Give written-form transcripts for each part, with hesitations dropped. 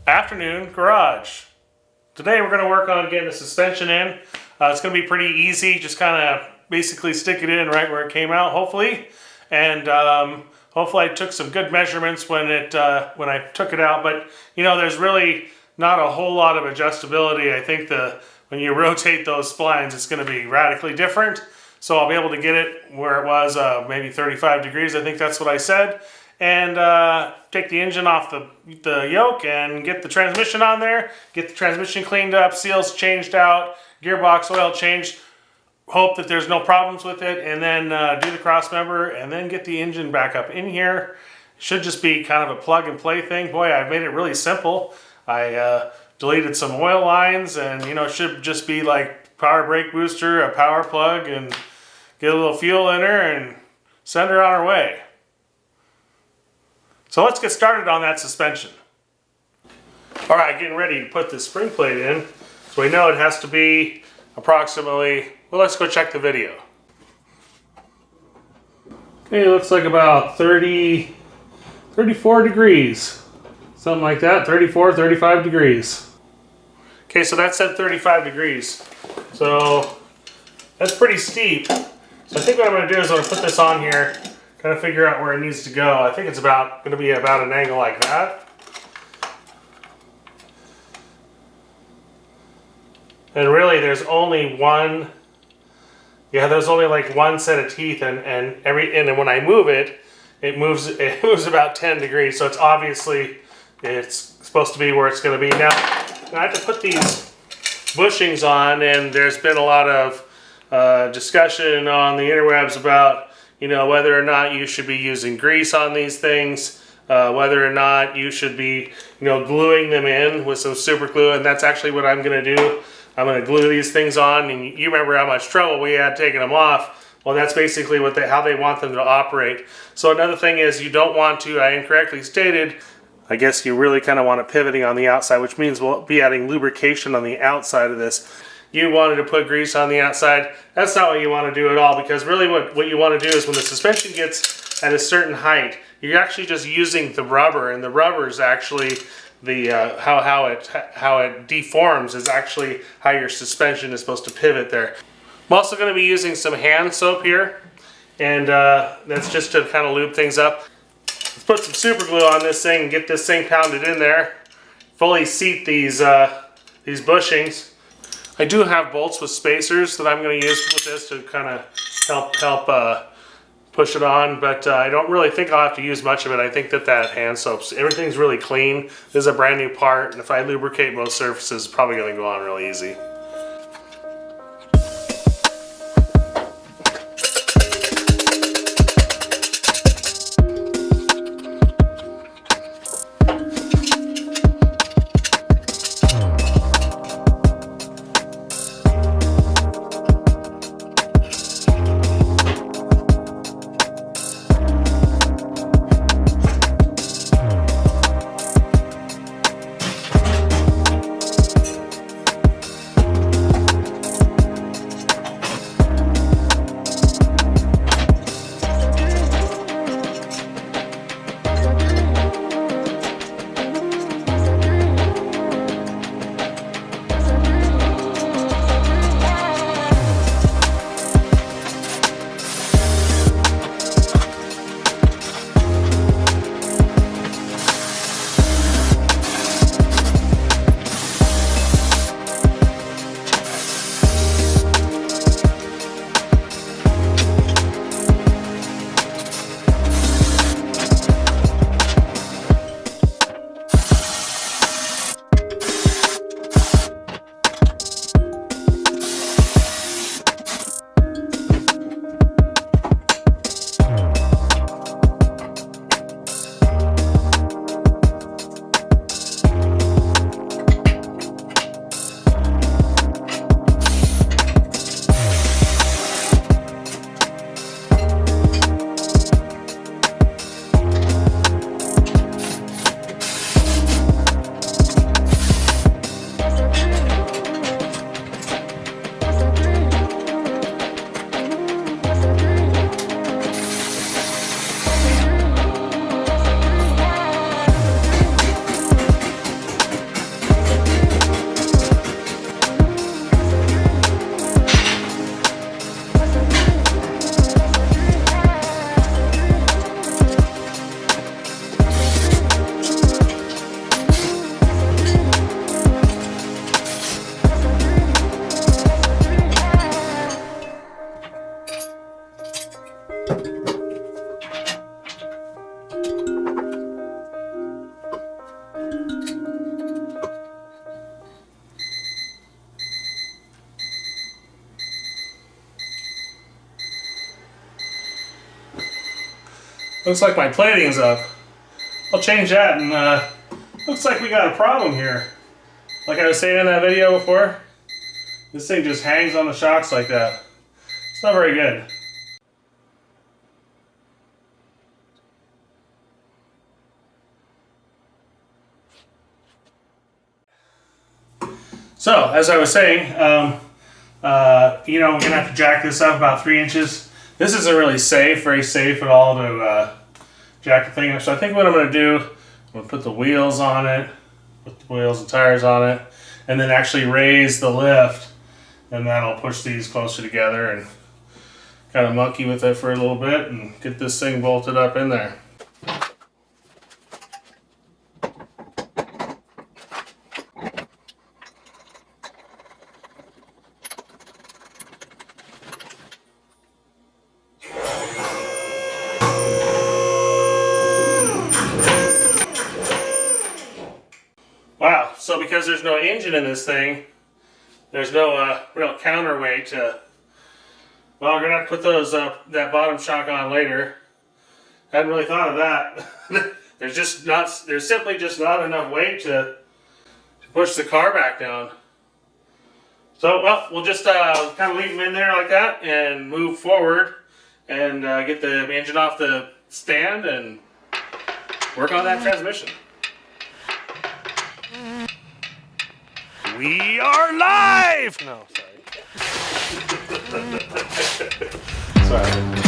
Afternoon garage. Today we're going to work on getting the suspension in. It's going to be pretty easy. Just kind of basically stick it in right where it came out, hopefully. And hopefully I took some good measurements when I took it out. But you know, there's really not a whole lot of adjustability. I think when you rotate those splines, it's going to be radically different. So I'll be able to get it where it was, maybe 35 degrees. I think that's what I said. And take the engine off the yoke and get the transmission on there, get the transmission cleaned up, seals changed out, gearbox oil changed, hope that there's no problems with it, and then do the cross member and then get the engine back up in here. Should just be kind of a plug and play thing. Boy, I've made it really simple. I deleted some oil lines, and you know, it should just be like power brake booster, a power plug, and get a little fuel in her and send her on her way. So let's get started on that suspension. All right, getting ready to put the spring plate in. So we know it has to be approximately, well, let's go check the video. Okay, it looks like about 34 degrees. Something like that, 34, 35 degrees. Okay, so that said 35 degrees. So that's pretty steep. So I think what I'm gonna do is I'm gonna put this on here, kind of figure out where it needs to go. I think it's going to be about an angle like that. And really there's only one, there's only like one set of teeth, and then when I move it, it moves about 10 degrees. So it's obviously, it's supposed to be where it's going to be. Now I have to put these bushings on, and there's been a lot of discussion on the interwebs about, you know, whether or not you should be using grease on these things, whether or not you should be, you know, gluing them in with some super glue, and that's actually what I'm going to do. I'm going to glue these things on, and you remember how much trouble we had taking them off. Well, that's basically how they want them to operate. So another thing is, you don't want to, I incorrectly stated, I guess you really kind of want it pivoting on the outside, which means we'll be adding lubrication on the outside of this. You wanted to put grease on the outside. That's not what you want to do at all, because really what you want to do is when the suspension gets at a certain height, you're actually just using the rubber, and the rubber is actually the how it deforms is actually how your suspension is supposed to pivot there. I'm also going to be using some hand soap here, and that's just to kind of lube things up. Let's put some super glue on this thing and get this thing pounded in there. Fully seat these bushings. I do have bolts with spacers that I'm going to use with this to kind of help push it on, but I don't really think I'll have to use much of it. I think that hand soap's, everything's really clean. This is a brand new part, and if I lubricate most surfaces, it's probably going to go on really easy. Looks like my plating's up. I'll change that, and looks like we got a problem here. Like I was saying in that video before, this thing just hangs on the shocks like that. It's not very good. So, as I was saying, you know, we're gonna have to jack this up about 3 inches. This isn't really safe, very safe at all to jack the thing up. So I think what I'm gonna do, I'm gonna put the wheels on it, put the wheels and tires on it, and then actually raise the lift, and that'll push these closer together and kind of monkey with it for a little bit and get this thing bolted up in there. Wow, so because there's no engine in this thing, there's no real counterweight to, well, we're going to have to put those that bottom shock on later. Hadn't really thought of that. There's simply just not enough weight to push the car back down. So, well, we'll just kind of leave them in there like that and move forward and get the engine off the stand and work on that transmission. We are live! No, sorry. Sorry.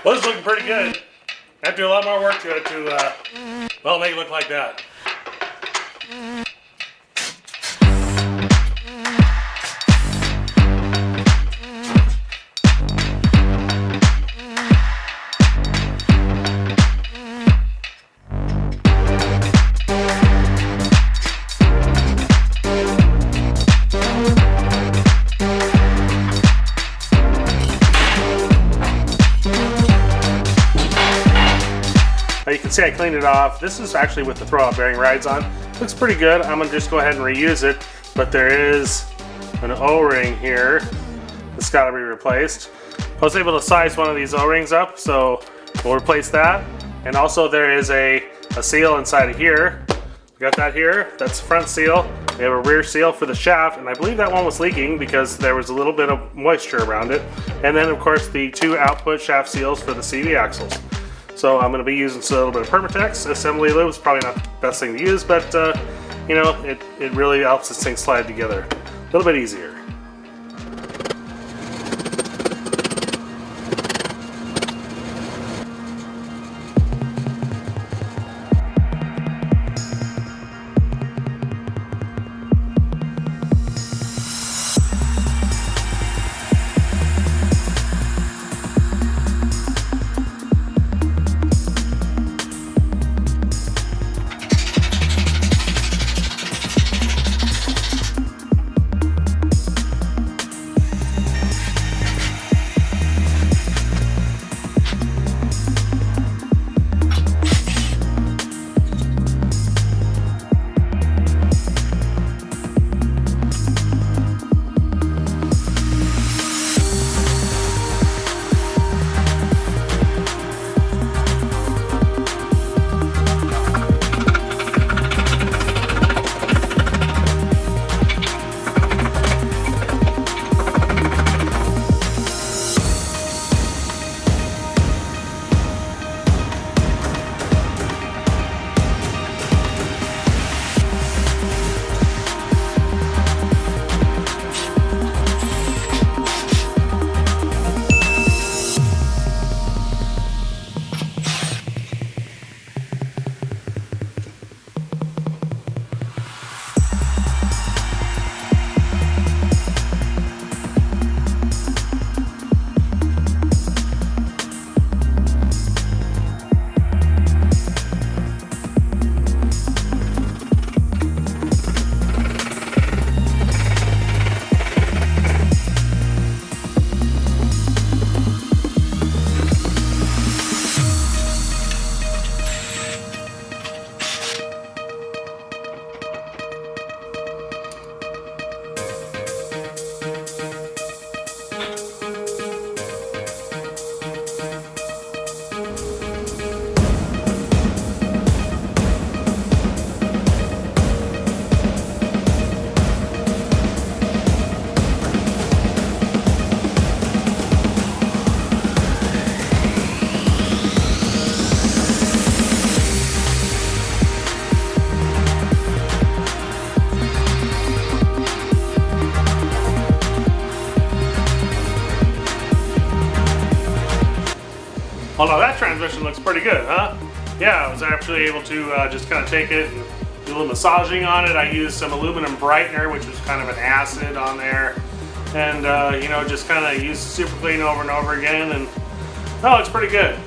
Well, it's looking pretty good. I have to do a lot more work to it to, well, make it look like that. You can see I cleaned it off. This is actually with the throwout bearing rides on. Looks pretty good. I'm gonna just go ahead and reuse it, but there is an O-ring here that's gotta be replaced. I was able to size one of these O-rings up, so we'll replace that. And also there is a seal inside of here. We got that here, that's the front seal. We have a rear seal for the shaft, and I believe that one was leaking because there was a little bit of moisture around it. And then of course the two output shaft seals for the CV axles. So I'm going to be using a little bit of Permatex. Assembly lube is probably not the best thing to use, but you know, it really helps this thing slide together a little bit easier. Although that transmission looks pretty good, huh? Yeah, I was actually able to just kind of take it and do a little massaging on it. I used some aluminum brightener, which was kind of an acid on there. And, you know, just kind of used super clean over and over again. And, oh, it looks pretty good.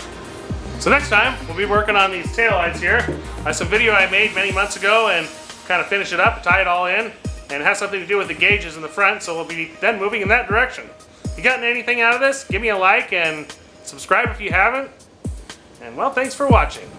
So next time, we'll be working on these taillights here. That's some video I made many months ago and kind of finish it up, tie it all in, and it has something to do with the gauges in the front, so we'll be then moving in that direction. If you gotten anything out of this, give me a like and subscribe if you haven't. And well, thanks for watching.